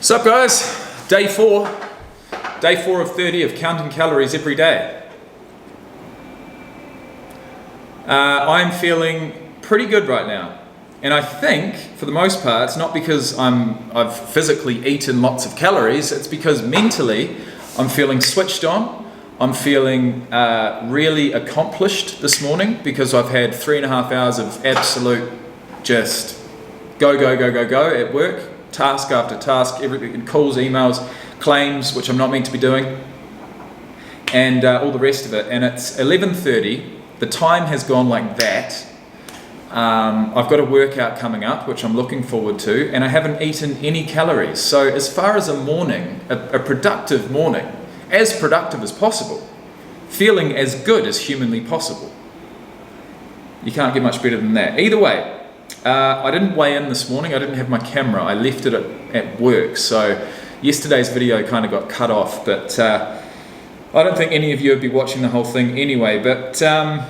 What's up, guys? Day four of 30 of counting calories every day. I'm feeling pretty good right now, and I think for the most part it's not because I've physically eaten lots of calories. It's because mentally I'm feeling switched on. I'm feeling really accomplished this morning because I've had 3.5 hours of absolute just go at work. Task after task, everything, calls, emails, claims, which I'm not meant to be doing, and all the rest of it. And it's 11:30. The time has gone like that. I've got a workout coming up, which I'm looking forward to, and I haven't eaten any calories. So as far as a morning, a productive morning, as productive as possible, feeling as good as humanly possible, you can't get much better than that. Either way, I didn't weigh in this morning. I didn't have my camera. I left it at work. So yesterday's video kind of got cut off, but I don't think any of you would be watching the whole thing anyway. But I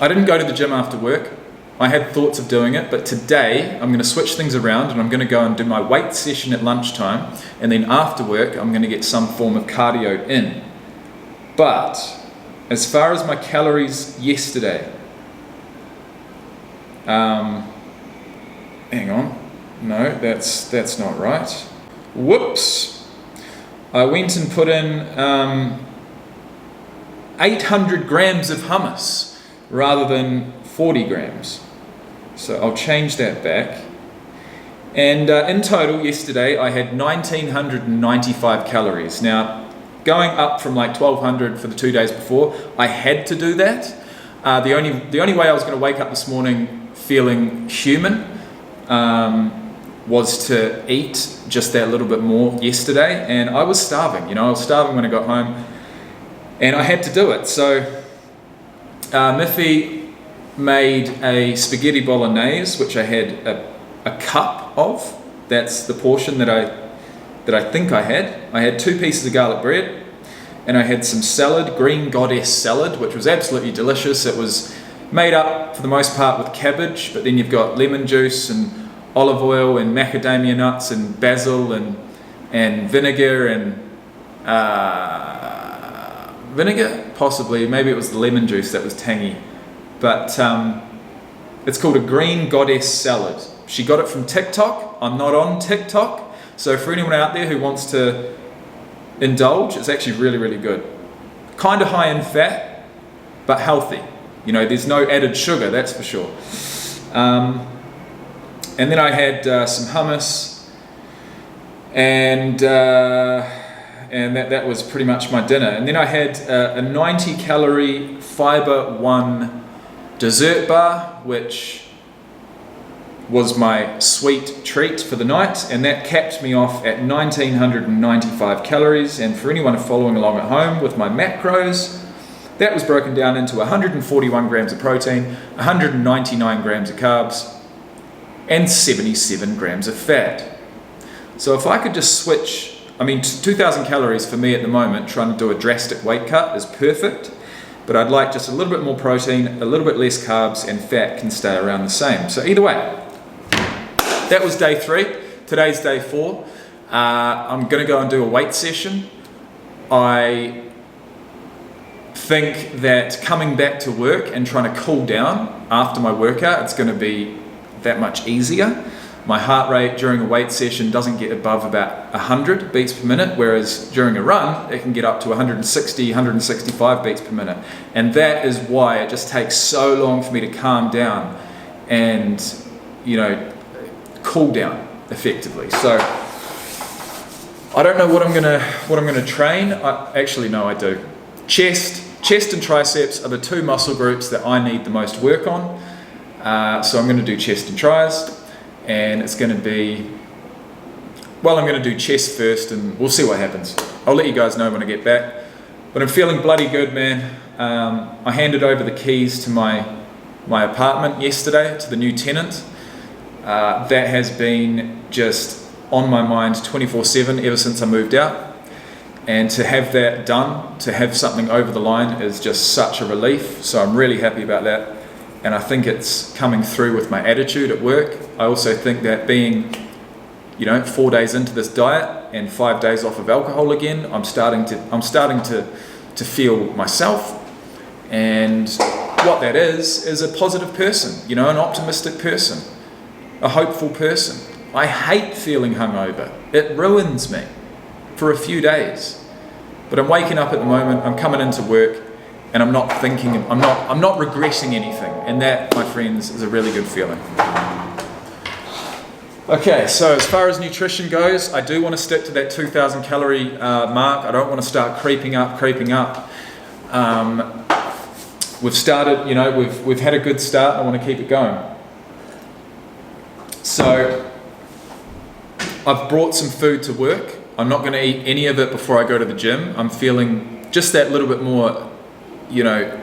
didn't go to the gym after work. I had thoughts of doing it, but today I'm going to switch things around and I'm going to go and do my weight session at lunchtime, and then after work I'm going to get some form of cardio in. But as far as my calories yesterday, hang on, no, that's not right. Whoops. I went and put in 800 grams of hummus rather than 40 grams. So I'll change that back. And in total yesterday I had 1995 calories. Now, going up from like 1200 for the 2 days before, I had to do that. The only way I was going to wake up this morning feeling human was to eat just that little bit more yesterday, and I was starving. I was starving when I got home, and I had to do it. So Miffy made a spaghetti bolognese, which I had a cup of. That's the portion that I think I had. I had 2 pieces of garlic bread, and I had some salad, green goddess salad, which was absolutely delicious. It was made up for the most part with cabbage, but then you've got lemon juice and olive oil and macadamia nuts and basil and vinegar and vinegar, possibly. Maybe it was the lemon juice that was tangy. But it's called a green goddess salad. She got it from TikTok. I'm not on TikTok, so for anyone out there who wants to indulge, it's actually really, really good. Kind of high in fat, but healthy. There's no added sugar, that's for sure. And then I had some hummus, and that was pretty much my dinner. And then I had a 90 calorie Fiber One dessert bar, which was my sweet treat for the night, and that capped me off at 1995 calories. And for anyone following along at home with my macros, that was broken down into 141 grams of protein, 199 grams of carbs, and 77 grams of fat. So if I could just switch, 2,000 calories for me at the moment, trying to do a drastic weight cut is perfect, but I'd like just a little bit more protein, a little bit less carbs, and fat can stay around the same. So either way, that was day 3. Today's day 4. I'm going to go and do a weight session. I think that coming back to work and trying to cool down after my workout, it's going to be that much easier. My heart rate during a weight session doesn't get above about 100 beats per minute, whereas during a run it can get up to 160, 165 beats per minute. And that is why it just takes so long for me to calm down and cool down effectively. So I don't know what I'm gonna train. I do. Chest and triceps are the 2 muscle groups that I need the most work on. So I'm going to do chest and tris, and it's going to be, I'm going to do chest first, and we'll see what happens. I'll let you guys know when I get back. But I'm feeling bloody good, man. I handed over the keys to my apartment yesterday to the new tenant. That has been just on my mind 24/7 ever since I moved out. And to have that done, to have something over the line, is just such a relief. So I'm really happy about that. And I think it's coming through with my attitude at work. I also think that being you know, 4 days into this diet and 5 days off of alcohol again, I'm starting to feel myself. And what that is a positive person, you know, an optimistic person, a hopeful person. I hate feeling hungover. It ruins me for a few days. But I'm waking up at the moment, I'm coming into work, and I'm not thinking, I'm not regretting anything. And that, my friends, is a really good feeling. Okay, so as far as nutrition goes, I do want to stick to that 2,000 calorie mark. I don't want to start creeping up. We've started, you know, we've had a good start. I want to keep it going. So I've brought some food to work. I'm not going to eat any of it before I go to the gym. I'm feeling just that little bit more, you know,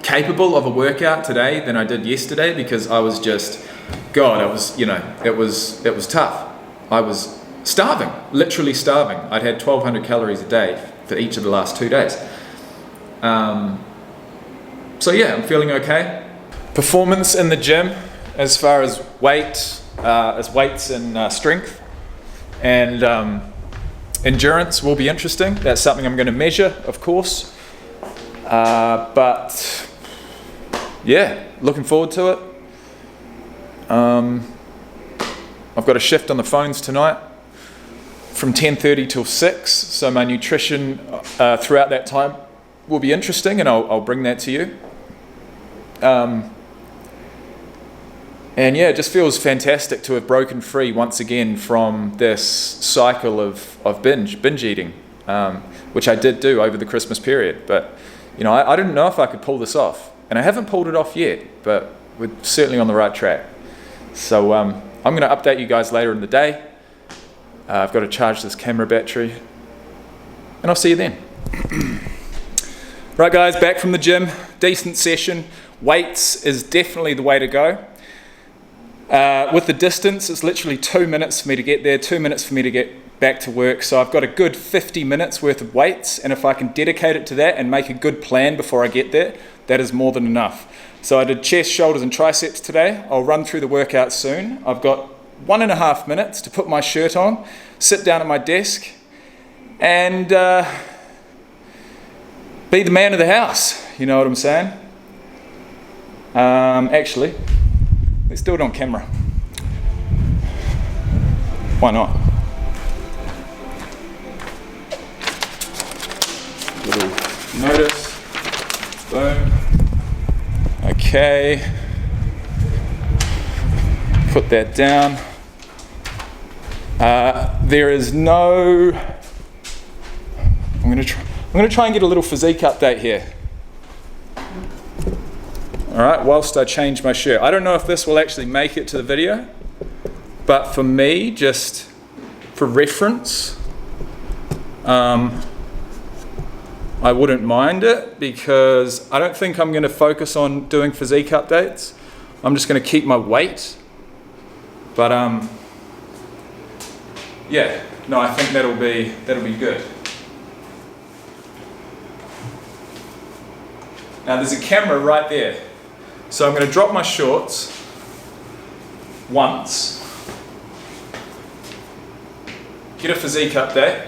capable of a workout today than I did yesterday, because I was just, God, I was, you know, it was tough. I was starving, literally starving. I'd had 1,200 calories a day for each of the last 2 days. So yeah, I'm feeling okay. Performance in the gym, as far as weights and strength and endurance, will be interesting. That's something I'm going to measure, of course. But yeah, looking forward to it. I've got a shift on the phones tonight from 10:30 till 6, so my nutrition throughout that time will be interesting, and I'll bring that to you. And yeah, it just feels fantastic to have broken free once again from this cycle of binge eating, which I did do over the Christmas period. But you know, I didn't know if I could pull this off, and I haven't pulled it off yet, but we're certainly on the right track. So I'm going to update you guys later in the day. I've got to charge this camera battery, and I'll see you then. Right guys, back from the gym, decent session. Weights is definitely the way to go. With the distance, it's literally 2 minutes for me to get there, 2 minutes for me to get back to work. So I've got a good 50 minutes worth of weights, and if I can dedicate it to that and make a good plan before I get there, that is more than enough. So I did chest, shoulders and triceps today. I'll run through the workout soon. I've got 1.5 minutes to put my shirt on, sit down at my desk, and be the man of the house. You know what I'm saying? Actually, let's do it on camera. Why not? Little notice. Boom. Okay. Put that down. There is no. I'm going to try and get a little physique update here. All right, whilst I change my shirt. I don't know if this will actually make it to the video, but for me, just for reference, I wouldn't mind it, because I don't think I'm going to focus on doing physique updates. I'm just going to keep my weight. But yeah, no, I think that'll be good. Now there's a camera right there. So I'm going to drop my shorts once, get a physique update,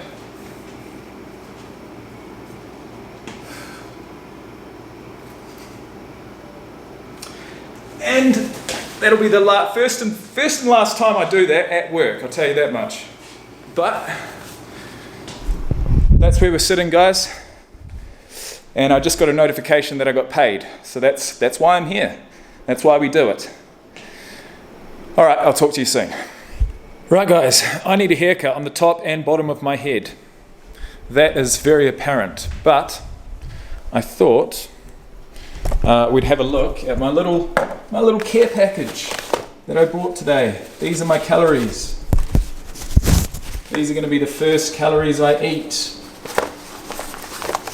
and that'll be the first and last time I do that at work, I'll tell you that much. But that's where we're sitting, guys. And I just got a notification that I got paid. So that's why I'm here. That's why we do it. All right, I'll talk to you soon. Right guys, I need a haircut on the top and bottom of my head. That is very apparent, but I thought we'd have a look at my little care package that I brought today. These are my calories. These are going to be the first calories I eat.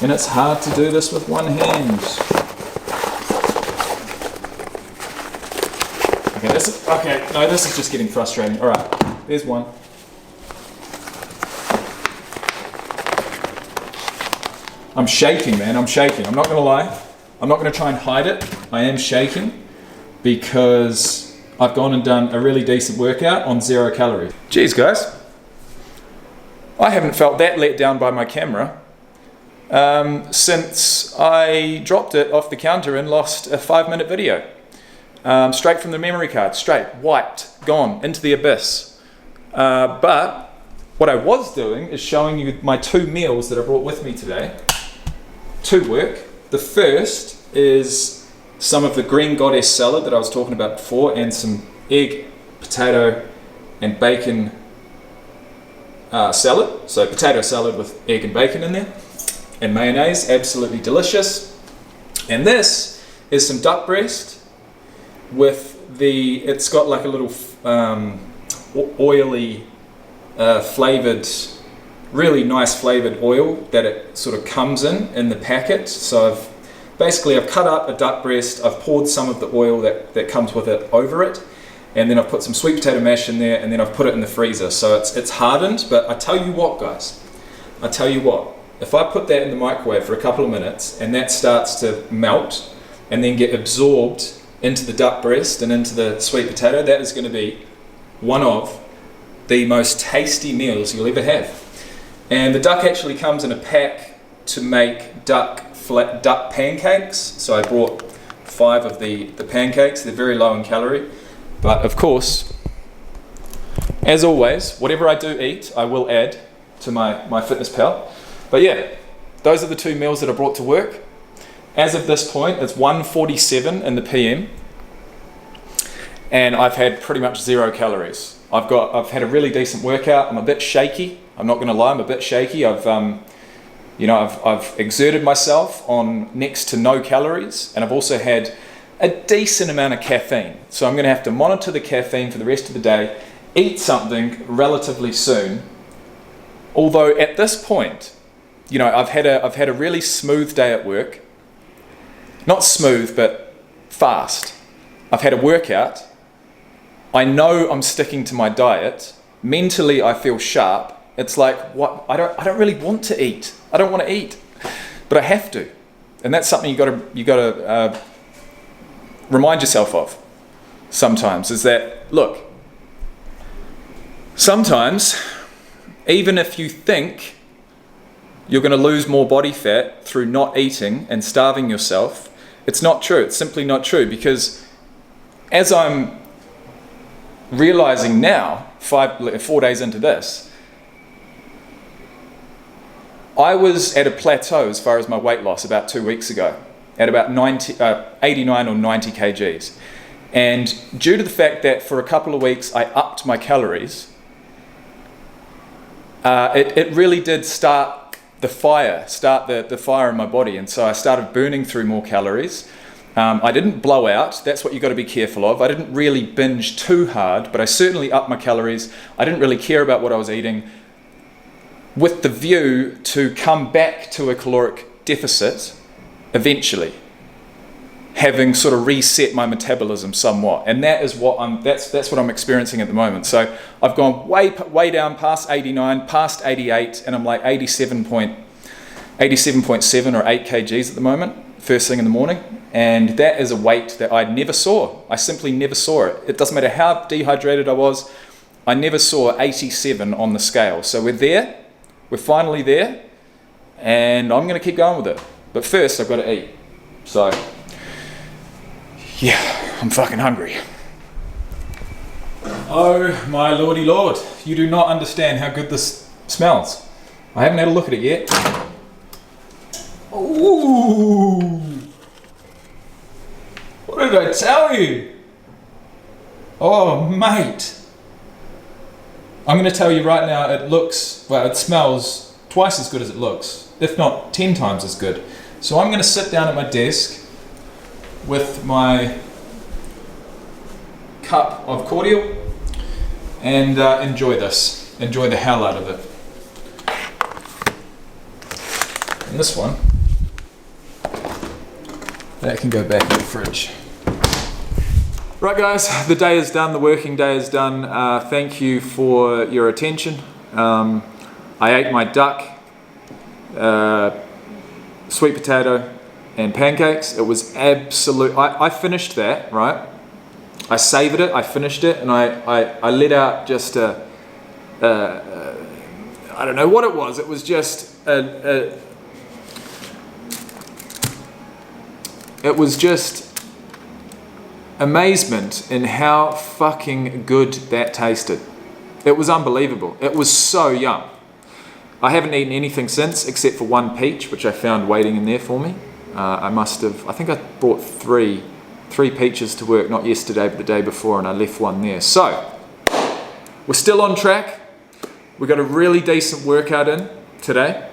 And it's hard to do this with one hand. This is just getting frustrating. All right, there's one. I'm shaking, man, I'm shaking. I'm not gonna lie. I'm not gonna try and hide it. I am shaking because I've gone and done a really decent workout on 0 calories. Geez guys, I haven't felt that let down by my camera since I dropped it off the counter and lost a 5-minute video. Straight from the memory card, straight, wiped, gone, into the abyss. But what I was doing is showing you my 2 meals that I brought with me today to work. The first is some of the green goddess salad that I was talking about before, and some egg, potato, and bacon salad. So potato salad with egg and bacon in there, and mayonnaise, absolutely delicious. And this is some duck breast with it's got like a little oily, flavored, really nice flavored oil that it sort of comes in the packet. So I've cut up a duck breast, I've poured some of the oil that comes with it over it, and then I've put some sweet potato mash in there, and then I've put it in the freezer. So it's hardened, but I tell you what guys, if I put that in the microwave for a couple of minutes and that starts to melt and then get absorbed into the duck breast and into the sweet potato, that is going to be one of the most tasty meals you'll ever have. And the duck actually comes in a pack to make duck pancakes. So I brought 5 of the pancakes. They're very low in calorie, but of course, as always, whatever I do eat, I will add to my MyFitnessPal. But yeah, those are the 2 meals that I brought to work. As of this point, it's 1:47 in the PM, and I've had pretty much 0 calories. I've had a really decent workout. I'm a bit shaky. I'm not going to lie, I'm a bit shaky. I've exerted myself on next to no calories, and I've also had a decent amount of caffeine. So I'm going to have to monitor the caffeine for the rest of the day, eat something relatively soon. Although at this point, I've had a really smooth day at work. Not smooth, but fast. I've had a workout. I know I'm sticking to my diet. Mentally, I feel sharp. It's like, what? I don't really want to eat. I don't want to eat, but I have to, and that's something you got to remind yourself of. Sometimes is that, look. Sometimes, even if you think you're going to lose more body fat through not eating and starving yourself, it's not true. It's simply not true, because as I'm realizing now, 4 days into this, I was at a plateau as far as my weight loss about 2 weeks ago, at about 89 or 90 kgs. And due to the fact that for a couple of weeks I upped my calories, it really did start the fire in my body. And so I started burning through more calories. I didn't blow out. That's what you've got to be careful of. I didn't really binge too hard, but I certainly upped my calories. I didn't really care about what I was eating, with the view to come back to a caloric deficit eventually, having sort of reset my metabolism somewhat. And that is that's what I'm experiencing at the moment. So I've gone way down past 89, past 88, and I'm like 87.7 or 8 kgs at the moment, first thing in the morning. And that is a weight that I never saw. I simply never saw it. It doesn't matter how dehydrated I was, I never saw 87 on the scale. So we're there. We're finally there, and I'm going to keep going with it. But first, I've got to eat. So, yeah, I'm fucking hungry. Oh my lordy lord, you do not understand how good this smells. I haven't had a look at it yet. Ooh! What did I tell you? Oh, mate. I'm going to tell you right now, it smells twice as good as it looks, if not 10 times as good. So I'm going to sit down at my desk with my cup of cordial and enjoy the hell out of it. And this one, that can go back in the fridge. Right guys, the day is done, the working day is done. Thank you for your attention. I ate my duck, sweet potato and pancakes. It was absolute, I finished that, right? I savoured it, I finished it, and I let out just a, I don't know what it was. It was just it was just amazement in how fucking good that tasted. It was unbelievable. It was so yum. I haven't eaten anything since except for one peach, which I found waiting in there for me. I think I brought three peaches to work, not yesterday, but the day before, and I left one there. So, we're still on track. We got a really decent workout in today.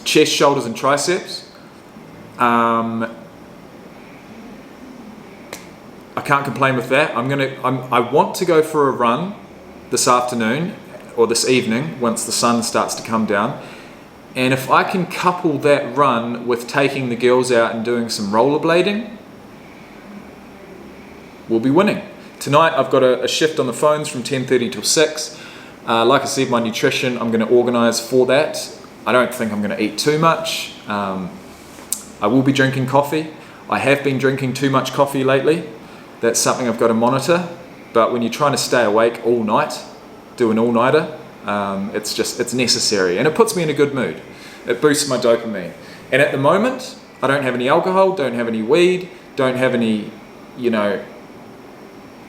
Chest, shoulders, and triceps. I can't complain with that. I want to go for a run this afternoon or this evening once the sun starts to come down. And if I can couple that run with taking the girls out and doing some rollerblading, we'll be winning. Tonight I've got a shift on the phones from 10:30 till 6. Like I said, my nutrition, I'm going to organise for that. I don't think I'm going to eat too much. I will be drinking coffee. I have been drinking too much coffee lately. That's something I've got to monitor. But when you're trying to stay awake all night, do an all-nighter, it's necessary. And it puts me in a good mood. It boosts my dopamine. And at the moment, I don't have any alcohol, don't have any weed, don't have any,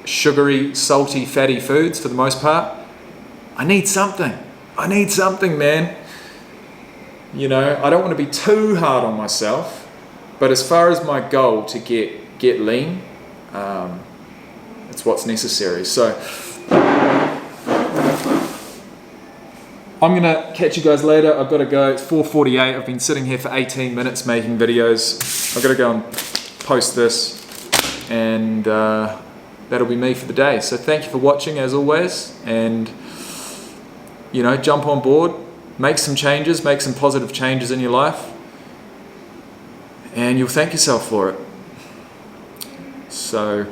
sugary, salty, fatty foods for the most part. I need something. I need something, man. I don't want to be too hard on myself, but as far as my goal to get lean, it's what's necessary. So I'm gonna catch you guys later. I've got to go. It's 4:48. I've been sitting here for 18 minutes making videos. I've got to go and post this, and that'll be me for the day. So thank you for watching as always, and jump on board, make some changes, make some positive changes in your life, and you'll thank yourself for it. So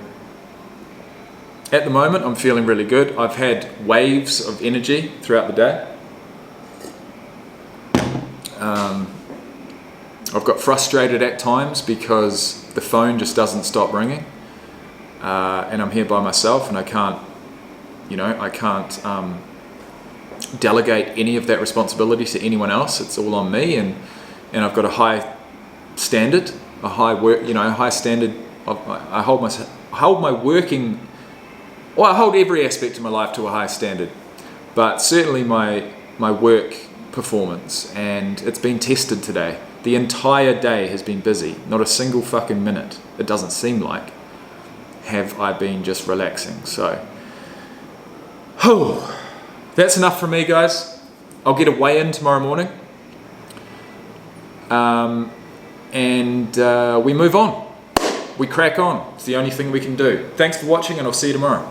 at the moment, I'm feeling really good. I've had waves of energy throughout the day. I've got frustrated at times because the phone just doesn't stop ringing, and I'm here by myself, and I can't delegate any of that responsibility to anyone else. It's all on me, and I've got a high standard, a high standard. I hold every aspect of my life to a high standard, but certainly my work performance, and it's been tested today. The entire day has been busy. Not a single fucking minute, it doesn't seem like, have I been just relaxing. So, that's enough from me, guys. I'll get a weigh-in tomorrow morning, and we move on. We crack on. It's the only thing we can do. Thanks for watching, and I'll see you tomorrow.